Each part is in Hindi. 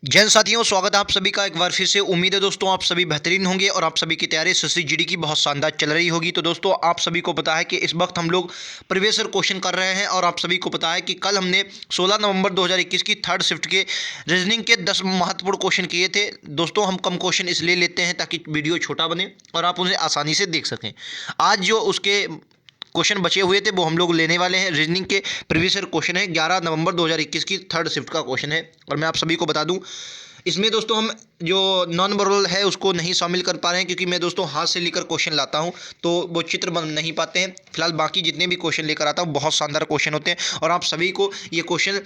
जय हिंद साथियों, स्वागत है आप सभी का एक बार फिर से। उम्मीद है दोस्तों आप सभी बेहतरीन होंगे और आप सभी की तैयारी एसएससी जीडी की बहुत शानदार चल रही होगी। तो दोस्तों आप सभी को पता है कि इस वक्त हम लोग प्रीवियस ईयर क्वेश्चन कर रहे हैं और आप सभी को पता है कि कल हमने 16 नवंबर 2021 की थर्ड शिफ्ट के रीजनिंग के 10 महत्वपूर्ण क्वेश्चन किए थे। दोस्तों हम कम क्वेश्चन इसलिए लेते हैं ताकि वीडियो छोटा बने और आप उन्हें आसानी से देख सकें। आज जो उसके क्वेश्चन बचे हुए थे वो हम लोग लेने वाले हैं। रीजनिंग के प्रीवियस ईयर क्वेश्चन है 11 नवंबर 2021 की थर्ड शिफ्ट का क्वेश्चन है। और मैं आप सभी को बता दूं, इसमें दोस्तों हम जो नॉन वर्बल है उसको नहीं शामिल कर पा रहे हैं क्योंकि मैं दोस्तों हाथ से लेकर क्वेश्चन लाता हूं तो वो चित्र बन नहीं पाते हैं। फिलहाल बाकी जितने भी क्वेश्चन लेकर आता हूं बहुत शानदार क्वेश्चन होते हैं और आप सभी को ये क्वेश्चन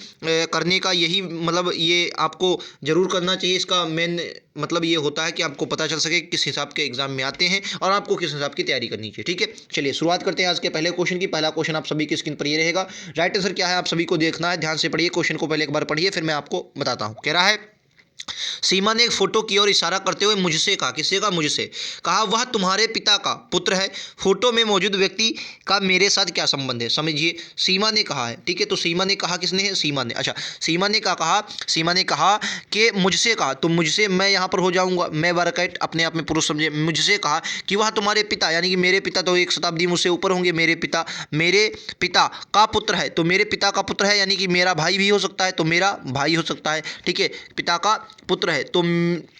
करने का यही मतलब ये आपको ज़रूर करना चाहिए। इसका मेन मतलब ये होता है कि आपको पता चल सके किस हिसाब के एग्जाम में आते हैं और आपको किस हिसाब की तैयारी करनी चाहिए। ठीक है, चलिए शुरुआत करते हैं आज के पहले क्वेश्चन की। पहला क्वेश्चन आप सभी की स्क्रीन पर ये रहेगा। राइट आंसर क्या है आप सभी को देखना है, ध्यान से पढ़िए क्वेश्चन को, पहले एक बार पढ़िए फिर मैं आपको बताता हूँ। कह रहा है, सीमा ने एक फोटो की ओर इशारा करते हुए मुझसे कहा, किससे कहा? मुझसे कहा, वह तुम्हारे पिता का पुत्र है। फोटो में मौजूद व्यक्ति का मेरे साथ क्या संबंध है? समझिए, सीमा ने कहा है। ठीक है, तो सीमा ने कहा किसने है? सीमा ने। अच्छा, सीमा ने क्या कहा? सीमा ने कहा कि मुझसे कहा, तो मुझसे मैं यहाँ पर हो जाऊँगा, मैं बरकैट अपने आप में पुरुष समझे। मुझसे कहा कि वह तुम्हारे पिता यानी कि मेरे पिता तो एक शताब्दी मुझसे ऊपर होंगे। मेरे पिता का पुत्र है, तो मेरे पिता का पुत्र है यानी कि मेरा भाई भी हो सकता है, तो मेरा भाई हो सकता है। ठीक है, पिता का पुत्र है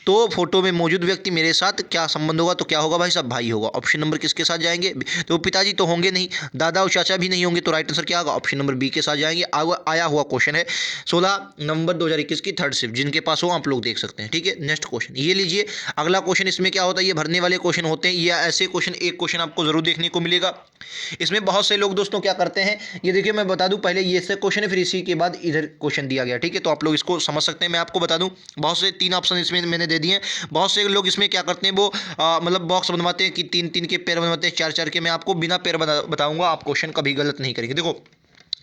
तो फोटो में मौजूद व्यक्ति मेरे साथ क्या संबंध होगा? तो क्या होगा भाई साहब? भाई होगा। ऑप्शन नंबर किसके साथ जाएंगे? तो पिताजी तो होंगे नहीं, दादा और चाचा भी नहीं होंगे, तो राइट आंसर क्या होगा? ऑप्शन नंबर बी के साथ जाएंगे। आया हुआ क्वेश्चन है 16 नवंबर 2021 की थर्ड शिफ्ट, जिनके पास हो आप लोग देख सकते हैं। ठीक है, नेक्स्ट क्वेश्चन ये लीजिए। अगला क्वेश्चन इसमें क्या होता है, ये भरने वाले क्वेश्चन होते हैं। ये ऐसे क्वेश्चन, एक क्वेश्चन आपको जरूर देखने को मिलेगा। इसमें बहुत से लोग दोस्तों क्या करते हैं, ये देखिए मैं बता दूं, पहले ये से क्वेश्चन है फिर इसी के बाद इधर क्वेश्चन दिया गया। ठीक है, तो आप लोग इसको समझ सकते हैं। मैं आपको बता दूं, बहुत से 3 ऑप्शन इसमें मैंने दे दिए हैं। बहुत से लोग इसमें क्या करते हैं, वो मतलब बॉक्स बनवाते हैं कि 3-3 के पैर बनवाते हैं, 4-4 के। मैं आपको बिना पैर बताऊंगा, आप क्वेश्चन कभी गलत नहीं करेंगे। देखो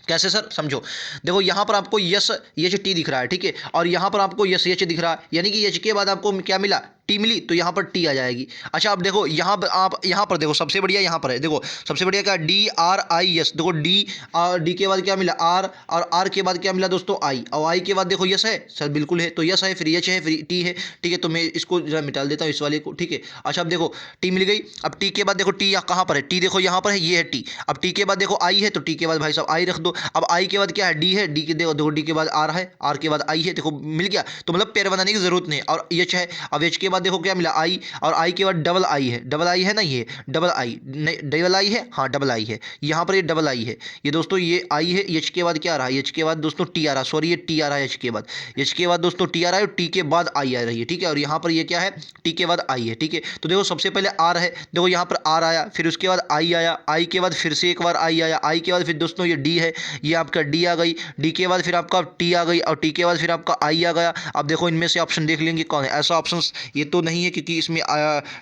कैसे सर, समझो। देखो यहाँ पर आपको यस एच टी दिख रहा है, ठीक है, और यहाँ पर आपको यस एच दिख रहा है, यानी कि एच के बाद आपको क्या मिला? टी मिली, तो यहाँ पर टी आ जाएगी। अच्छा, अब देखो यहाँ पर आप यहाँ पर देखो, सबसे बढ़िया यहाँ पर है, देखो सबसे बढ़िया क्या? D R I S. देखो डी के बाद क्या मिला? आर, और आर के बाद क्या मिला दोस्तों? आई, और आई के बाद देखो यस है सर, बिल्कुल है, तो यस है, फिर एच है, फिर टी है। ठीक है, तो मैं इसको जरा मिटा देता हूँ इस वाले को। ठीक है, अच्छा अब देखो टी मिल गई। अब टी के बाद देखो टी कहाँ पर है? टी देखो यहाँ पर है, ये है टी। अब टी के बाद देखो आई है, तो टी के बाद भाई साहब आई रख दो। अब आई के बाद क्या है? डी है, डी के देखो डी के बाद आर है, आर के बाद आई है, देखो मिल गया। तो मतलब पैर बनाने की जरूरत नहीं। और एच है, अब एच के बाद देखो क्या मिला? आई, और आई के बाद डबल आई है। डबल आई है ना, ये डबल आई नहीं, डबल आई है, हाँ डबल आई है, यहाँ पर ये डबल आई है। ये दोस्तों ये आई है, एच के बाद क्या आ रहा है? एच के बाद दोस्तों टी आ रहा है, सॉरी ये टी आ रहा है एच के बाद। एच के बाद दोस्तों टी आ रहा है और टी के बाद आई आ रही है। ठीक है, और यहाँ पर ये क्या है? टी के बाद आई है। ठीक है, तो देखो सबसे पहले आर है, देखो यहाँ पर आर आया, फिर उसके बाद आई आया, आई के बाद फिर से एक बार आई आया, आई के बाद फिर दोस्तों ये डी है, ये आपका डी आ गई, डी के बाद फिर आपका टी आ गई, और टी के बाद फिर आपका आई आ गया। अब देखो इनमें से ऑप्शन देख लेंगे कौन है। ऐसा ऑप्शन ये तो नहीं है क्योंकि इसमें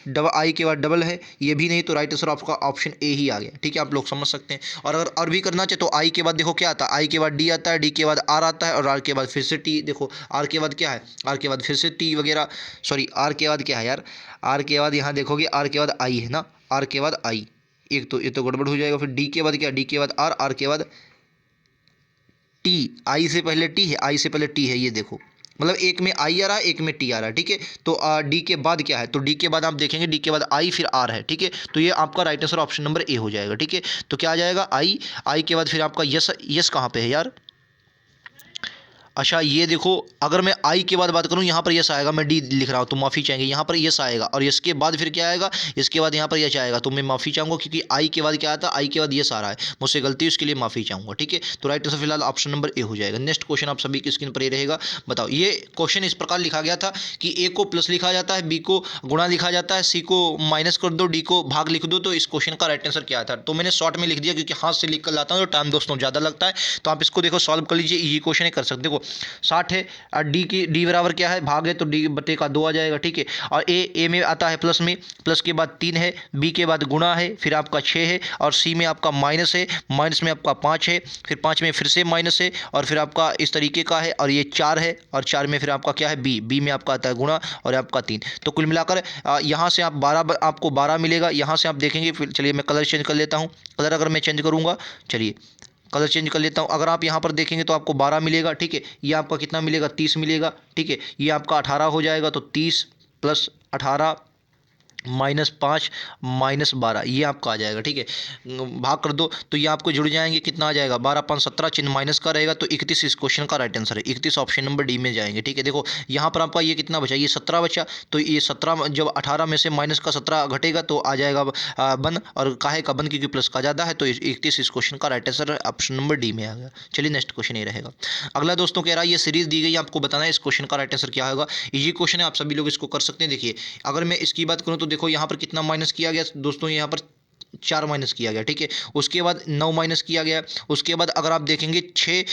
डबल आई के बाद डबल है, ये भी नहीं, तो राइट आंसर आपका ऑप्शन ए ही आ गया। ठीक है, आप लोग समझ सकते हैं। और अगर और भी करना चाहे तो आई के बाद देखो क्या आता है? आई के बाद डी आता है, डी के बाद आर आता है, और आर के बाद फिर से टी। देखो आर के बाद क्या है? आर के बाद फिर से टी वगैरह, सॉरी आर के बाद क्या है यार? आर के बाद यहाँ देखोगे आर के बाद आई है ना, आर के बाद आई, एक तो ये तो गड़बड़ हो जाएगा। फिर डी के बाद क्या? डी के बाद आर, आर के बाद टी। आई से पहले टी है, आई से पहले टी है, ये देखो मतलब एक में आई आ रहा है, एक में टी आ रहा है। ठीक है, तो डी के बाद क्या है? तो डी के बाद आप देखेंगे डी के बाद आई फिर आर है। ठीक है, तो ये आपका right answer option number A हो जाएगा। ठीक है, तो क्या आ जाएगा? आई, आई के बाद फिर आपका यस, यस कहाँ पे है यार? अच्छा ये देखो, अगर मैं आई के बाद बात करूं, यहाँ पर यस आएगा, मैं डी लिख रहा हूँ तो माफ़ी चाहेंगे, यहाँ पर यस आएगा, और यस के बाद फिर क्या आएगा? इसके बाद यहाँ पर यस आएगा, तो मैं माफ़ी चाहूँगा क्योंकि आई के बाद क्या आता है? आई के बाद यस आ रहा है, मुझसे गलती, उसके लिए माफ़ी चाहूँगा। ठीक है, तो राइट आंसर फिलहाल ऑप्शन नंबर ए हो जाएगा। नेक्स्ट क्वेश्चन आप सभी की स्क्रीन पर ये रहेगा। बताओ, ये क्वेश्चन इस प्रकार लिखा गया था कि ए को प्लस लिखा जाता है, बी को गुणा लिखा जाता है, सी को माइनस कर दो, डी को भाग लिख दो, तो इस क्वेश्चन का राइट आंसर क्या था? तो मैंने शॉर्ट में लिख दिया क्योंकि हाथ से लिख कर लाता हूँ तो टाइम दोस्तों ज़्यादा लगता है। तो आप इसको देखो सॉल्व कर लीजिए, ये क्वेश्चन है, कर सकते। देखो 60 है, डी की डी बराबर क्या है? भाग है, तो डी बटे का 2 आ जाएगा। ठीक है, और ए में आता है प्लस में, प्लस के बाद 3 है, बी के बाद गुणा है, फिर आपका 6 है, और सी में आपका माइनस है, माइनस में आपका 5 है, फिर 5 में फिर से माइनस है, और फिर आपका इस तरीके का है, और ये 4 है, और 4 में फिर आपका क्या है? बी में आपका आता है गुणा, और आपका 3। तो कुल मिलाकर यहाँ से आप 12, आपको 12 मिलेगा। यहाँ से आप देखेंगे, फिर चलिए मैं कलर चेंज कर लेता हूँ। कलर अगर मैं चेंज करूँगा, चलिए कलर चेंज कर लेता हूँ। अगर आप यहाँ पर देखेंगे तो आपको 12 मिलेगा, ठीक है। ये आपका कितना मिलेगा, 30 मिलेगा, ठीक है। ये आपका 18 हो जाएगा, तो 30 + 18 -5 -12 ये आपका आ जाएगा, ठीक है। भाग कर दो तो ये आपको जुड़ जाएंगे, कितना आ जाएगा, 12 5 17, चिन्ह माइनस का रहेगा, तो 31 इस क्वेश्चन का राइट आंसर है। 31 ऑप्शन नंबर डी में जाएंगे, ठीक है। देखो यहाँ पर आपका ये कितना बचा, ये 17 बचा, तो ये 17 जब 18 में से माइनस का 17 घटेगा तो आ जाएगा बन, और काहे का बन, क्योंकि प्लस का ज़्यादा है, तो 31 इस क्वेश्चन का right answer option number D में आ गया। चलिए नेक्स्ट क्वेश्चन ये रहेगा। अगला दोस्तों कह रहा है ये सीरीज दी गई है, आपको बताना है इस क्वेश्चन का राइट आंसर क्या होगा। इजी क्वेश्चन है, आप सभी लोग इसको कर सकते हैं। देखिए अगर मैं इसकी बात करूँ तो देखो यहाँ पर कितना माइनस किया गया दोस्तों, यहाँ पर 4 माइनस किया गया, ठीक है। उसके बाद 9 माइनस किया गया। उसके बाद अगर आप देखेंगे 6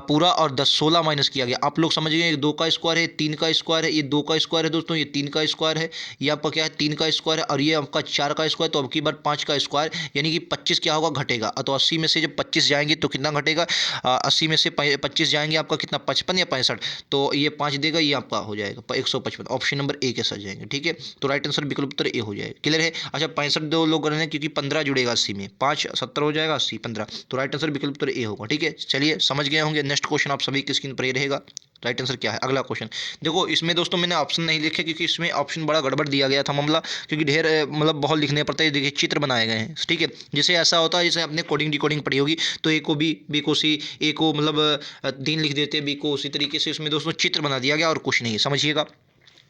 पूरा और 10 16 माइनस किया गया। आप लोग समझ गए, 2 का स्क्वायर है, 3 का स्क्वायर है, ये 2 का स्क्वायर है दोस्तों, ये 3 का स्क्वायर है, ये आपका क्या है 3 का स्क्वायर है, और ये आपका 4 का स्क्वायर, तो अब की बार 5 का स्क्वायर, यानी कि 25 क्या होगा, घटेगा। तो 80 में से जब 25 जाएंगे तो कितना घटेगा, 80 में से 25 जाएंगे आपका कितना, 55 या 65, तो ये 5 देगा, ये आपका हो जाएगा 155। ऑप्शन नंबर ए के साथ जाएंगे, ठीक है। तो राइट आंसर विकल्प उत्तर ए हो जाएगा। क्लियर है। अच्छा 65 दो लोग रहे हैं, क्योंकि 15 जुड़ेगा 80 में, 5 70 हो जाएगा, 80 15, तो राइट आंसर विकल्प उत्तर ए होगा, ठीक है। चलिए समझ गए होंगे। नेक्स्ट क्वेश्चन आप सभी की स्क्रीन पर ये रहेगा, राइट आंसर क्या है। अगला क्वेश्चन देखो, इसमें दोस्तों मैंने ऑप्शन नहीं लिखे, क्योंकि इसमें ऑप्शन बड़ा गड़बड़ दिया गया था मामला, क्योंकि ढेर मतलब बहुत लिखने पड़ता है। देखिए चित्र बनाए गए हैं, ठीक है। जैसे ऐसा होता है, जैसे आपने कोडिंग डिकोडिंग पढ़ी होगी, तो ए को बी को सी, ए को मतलब दिन लिख देते, बी को उसी तरीके से इसमें दोस्तों चित्र बना दिया गया, और कुछ नहीं, समझिएगा।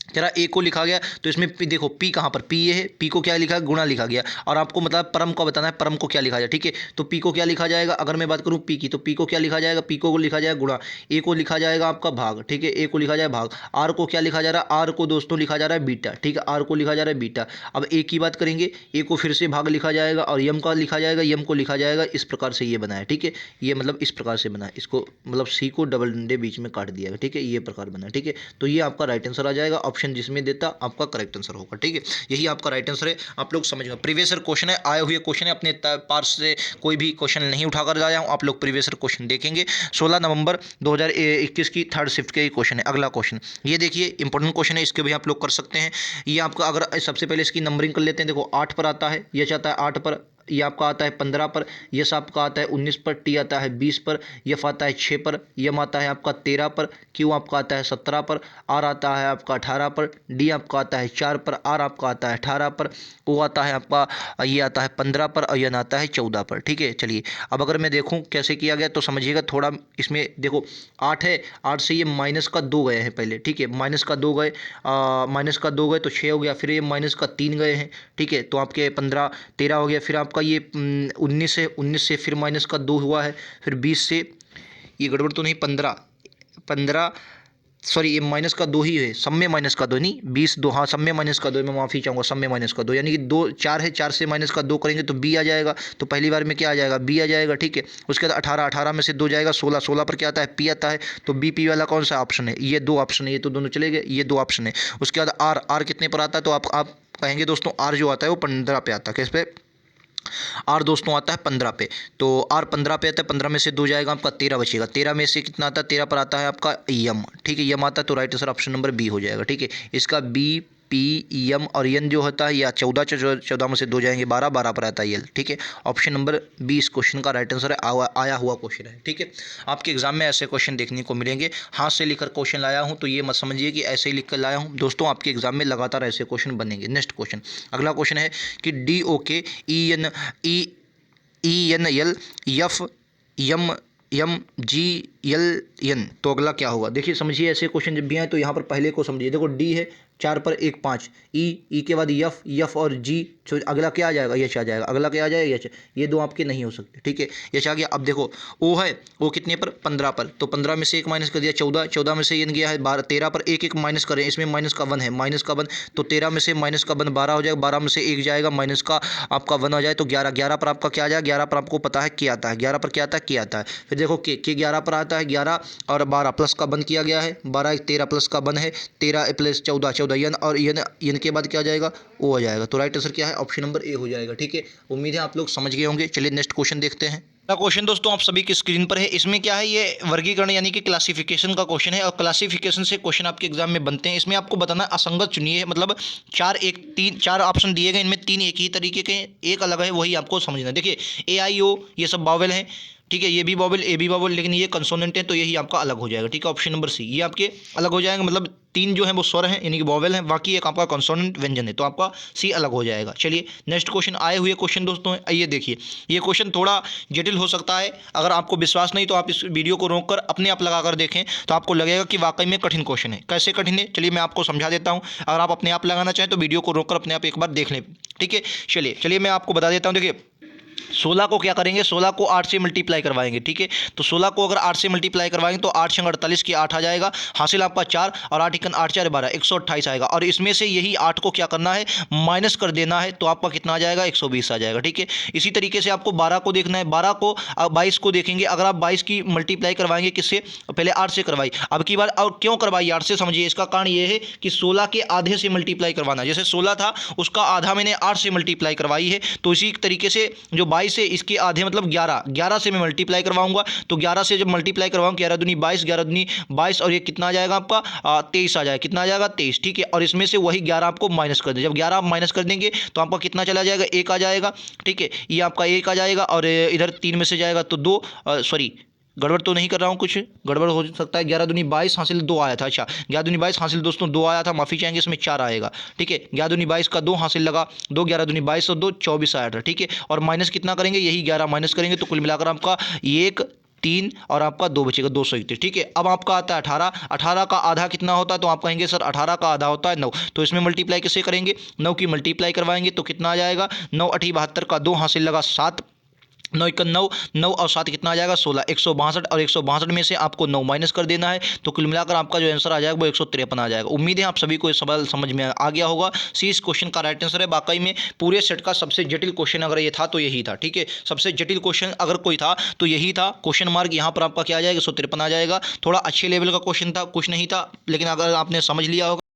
जरा ए को लिखा गया तो इसमें देखो पी कहाँ पर, पी ये है, पी को क्या लिखा है, गुणा लिखा गया, और आपको मतलब परम को बताना है, परम को क्या लिखा जाए, ठीक है। तो पी को क्या लिखा जाएगा, अगर मैं बात करूँ पी की, तो पी को क्या लिखा जाएगा, पी को लिखा जाएगा गुणा, ए को लिखा जाएगा आपका भाग, ठीक है, ए को लिखा जाए भाग, आर को क्या लिखा जा रहा है, आर को दोस्तों लिखा जा रहा है बीटा, ठीक है, आर को लिखा जा रहा है बीटा। अब ए की बात करेंगे, ए को फिर से भाग लिखा जाएगा, और यम का लिखा जाएगा, यम को लिखा जाएगा, इस प्रकार से ये बना है, ठीक है। ये मतलब इस प्रकार से बना है, इसको मतलब सी को डबल डंडे बीच में काट दिया, ठीक है, ये प्रकार बना है, ठीक है। तो ये आपका राइट आंसर आ जाएगा, ऑप्शन जिसमें देता आपका करेक्ट आंसर होगा, ठीक है। यही आपका राइट आंसर है, आप लोग समझ गए। प्रीवियस ईयर क्वेश्चन है, आए हुए क्वेश्चन है, अपने पास से कोई भी क्वेश्चन नहीं उठाकर लाया हूं, आप लोग प्रीवियस ईयर क्वेश्चन देखेंगे। 16 नवंबर 2021 की थर्ड शिफ्ट के क्वेश्चन है। अगला क्वेश्चन ये देखिए, इंपॉर्टेंट क्वेश्चन है, इसके भी आप लोग कर सकते हैं। ये आपका अगर सबसे पहले इसकी नंबरिंग कर लेते हैं, देखो 8 पर आता है, ये चाहता है 8 पर, ये आपका आता है 15 पर, यस आपका आता है 19 पर, टी आता है 20 पर, यफ आता है 6 पर, यम आता है आपका 13 पर, क्यू आपका आता है 17 पर, आर आता है आपका 18 पर, डी आपका आता है 4 पर, आर आपका आता है 18 पर, ओ आता है आपका, ये आता है 15 पर, और यन आता है 14 पर, ठीक है। चलिए अब अगर मैं देखूं कैसे किया गया तो समझिएगा थोड़ा। इसमें देखो 8 है, 8 से ये माइनस का 2 गए हैं पहले, ठीक है, माइनस का 2 गए, माइनस का 2 गए तो 6 हो गया, फिर ये माइनस का 3 गए हैं, ठीक है, तो आपके 15 13 हो गया, फिर आपका ये 19 से फिर माइनस का 2 हुआ है, फिर 20 से, ये गड़बड़ तो नहीं, 15 सॉरी ये माइनस का 2 ही है, सब में माइनस का 2 नहीं, 20 2, हाँ सब में माइनस का 2 है, मैं माफ़ी चाहूँगा, सब में माइनस का 2, यानी कि 2 4 है, 4 से माइनस का 2 करेंगे तो बी आ जाएगा, तो पहली बार में क्या आ जाएगा, बी आ जाएगा, ठीक है। उसके बाद 18 में से 2 जाएगा, 16 पर क्या आता है, पी आता है, तो बी पी वाला कौन सा ऑप्शन है, ये 2 ऑप्शन है, ये तो दोनों चले गए, ये 2 ऑप्शन है। उसके बाद आर कितने पर आता है, तो आप कहेंगे दोस्तों आर जो आता है वो 15 पे आता है, किस पे, आर दोस्तों आता है 15 पे, तो आर 15 पे आता है, 15 में से 2 जाएगा आपका 13 बचेगा, 13 में से कितना आता है, 13 पर आता है आपका यम, ठीक है, यम आता है, तो right answer option number B हो जाएगा, ठीक है। इसका बी पी यम और एन जो होता है या 14 में से 2 जाएंगे 12 पर आता है यल, ठीक है। ऑप्शन नंबर बी इस क्वेश्चन का राइट आंसर है, आया हुआ क्वेश्चन है, ठीक है। आपके एग्जाम में ऐसे क्वेश्चन देखने को मिलेंगे, हाथ से लिखकर क्वेश्चन लाया हूं तो ये मत समझिए कि ऐसे ही लिख कर लाया हूं दोस्तों, आपके एग्जाम में लगातार ऐसे क्वेश्चन बनेंगे। नेक्स्ट क्वेश्चन, अगला क्वेश्चन है कि D O K E N L F M G L N, तो अगला क्या होगा, देखिए समझिए। ऐसे क्वेश्चन जब भी आए तो यहाँ पर पहले को समझिए, देखो डी है 4 पर 1 5, ई के बाद यफ और जी, अगला क्या आ जाएगा, यच आ जाएगा, अगला क्या आ जाएगा, यच, ये 2 आपके नहीं हो सकते, ठीक है, यच आ गया। अब देखो ओ है, ओ कितने पर, 15 पर, तो 15 में से 1 माइनस कर दिया 14 में से एन गया है 12, 13 पर 1 माइनस करें, इसमें माइनस का 1 है, माइनस का 1, तो 13 में से माइनस का 1 12 हो जाएगा, 12 में से 1 जाएगा, माइनस का आपका 1 हो जाए, तो 11 पर आपका क्या आ जाएगा, 11 पर आपको पता है क्या आता है, 11 पर क्या आता है, क्या आता है। फिर देखो के 11 पर आता है, 11 और 12 प्लस का 1 किया गया है, 12 13 प्लस का 1 है, 13 प्लस 14 यन, और यन के बाद क्या आ जाएगा, ओ आ जाएगा, तो राइट आंसर क्या है, ऑप्शन नंबर ए हो जाएगा, ठीक है। उम्मीद है आप लोग समझ गए होंगे। चलिए नेक्स्ट क्वेश्चन देखते हैं। क्वेश्चन दोस्तों आप सभी की स्क्रीन पर है, इसमें क्या है, ये वर्गीकरण यानी कि क्लासिफिकेशन का क्वेश्चन है, और क्लासिफिकेशन से क्वेश्चन आपके एग्जाम में बनते हैं। इसमें आपको बताना असंगत चुनिए, मतलब 4 ऑप्शन दिए गए, इनमें 3 एक ही तरीके के, एक अलग है, वही आपको समझना है। देखिए ए आई ओ ये सब बावेल हैं, ठीक है, ये भी वॉवेल ए भी वॉवेल, लेकिन ये कंसोनेंट है तो यही आपका अलग हो जाएगा। ठीक है, ऑप्शन नंबर सी ये आपके अलग हो जाएगा, मतलब 3 जो है वो स्वर हैं यानी कि वॉवेल हैं, बाकी एक आपका कंसोनेंट व्यंजन है, तो आपका सी अलग हो जाएगा। चलिए नेक्स्ट क्वेश्चन आए हुए क्वेश्चन दोस्तों हैं, आइए देखिए। ये क्वेश्चन थोड़ा जटिल हो सकता है, अगर आपको विश्वास नहीं तो आप इस वीडियो को रोक कर अपने आप लगा कर देखें तो आपको लगेगा कि वाकई में कठिन क्वेश्चन है। कैसे कठिन है चलिए मैं आपको समझा देता हूँ, अगर आप अपने आप लगाना चाहें तो वीडियो को रोक कर अपने आप एक बार देख लें। ठीक है, चलिए मैं आपको बता देता हूँ। देखिए 16 को क्या करेंगे, 16 को 8 से मल्टीप्लाई करवाएंगे। ठीक है, तो 16 को अगर 8 से मल्टीप्लाई करवाएंगे तो 8 छंग 48 की 8 आ जाएगा, हासिल आपका 4 और 8 इकन 8 4 12 128 आएगा। और इसमें से यही 8 को क्या करना है, माइनस कर देना है, तो आपका कितना आ जाएगा 120 आ जाएगा। ठीक है, इसी तरीके से आपको 12 को देखना है, 12 को 22 को देखेंगे। अगर आप 22 की मल्टीप्लाई करवाएंगे किससे, पहले 8 से करवाई, अब की बार और क्यों करवाई 8 से, समझिए इसका कारण ये है कि 16 के आधे से मल्टीप्लाई करवाना, जैसे 16 था उसका आधा मैंने 8 से मल्टीप्लाई करवाई है, तो इसी तरीके से जो 22 है इसके आधे मतलब 11 से मैं मल्टीप्लाई करवाऊंगा, तो 11 से जब मल्टीप्लाई करवाऊंगा 11 दूनी 22, 11 दूनी 22 और ये कितना आ जाएगा आपका 23 आ जाएगा, कितना आ जाएगा 23। ठीक है, और इसमें से वही 11 आपको माइनस कर दे, जब 11 आप माइनस कर देंगे तो आपका कितना चला जाएगा 1 आ जाएगा। ठीक है, ये आपका 1 आ जाएगा और इधर 3 में से जाएगा तो 2, सॉरी गड़बड़ तो नहीं कर रहा हूँ, कुछ गड़बड़ हो सकता है। 11 दूनी 22 हासिल 2 आया था, अच्छा 11 दूनी 22 हासिल दोस्तों 2 आया था, माफ़ी चाहेंगे, इसमें 4 आएगा। ठीक है, 11 दूनी 22 का 2 हासिल लगा, 2 11 दूनी 22 और 2 24 आया था। ठीक है, और माइनस कितना करेंगे, यही 11 माइनस करेंगे तो कुल मिलाकर आपका 1 3 और आपका 2 बचेगा 231। ठीक है, अब आपका आता है 18, 18 का आधा कितना होता है, तो आप कहेंगे सर 18 का आधा होता है 9, तो इसमें मल्टीप्लाई कैसे करेंगे, 9 की मल्टीप्लाई करवाएंगे तो कितना आ जाएगा, 9 8 72 का 2 हासिल लगा 7, 9 इक्का 9, 9 और 7 कितना आ जाएगा 16, 162 और 162 में से आपको 9 माइनस कर देना है, तो कुल मिलाकर आपका जो आंसर आ जाएगा वो 153 आ जाएगा। उम्मीद है आप सभी को ये सवाल समझ में आ गया होगा। सी इस क्वेश्चन का राइट आंसर है। वाकई में पूरे सेट का सबसे जटिल क्वेश्चन अगर ये था तो यही था। ठीक है, सबसे जटिल क्वेश्चन अगर कोई था तो यही था। क्वेश्चन मार्क यहाँ पर आपका क्या आ जाएगा 153 आ जाएगा। थोड़ा अच्छे लेवल का क्वेश्चन था, कुछ नहीं था, लेकिन अगर आपने समझ लिया होगा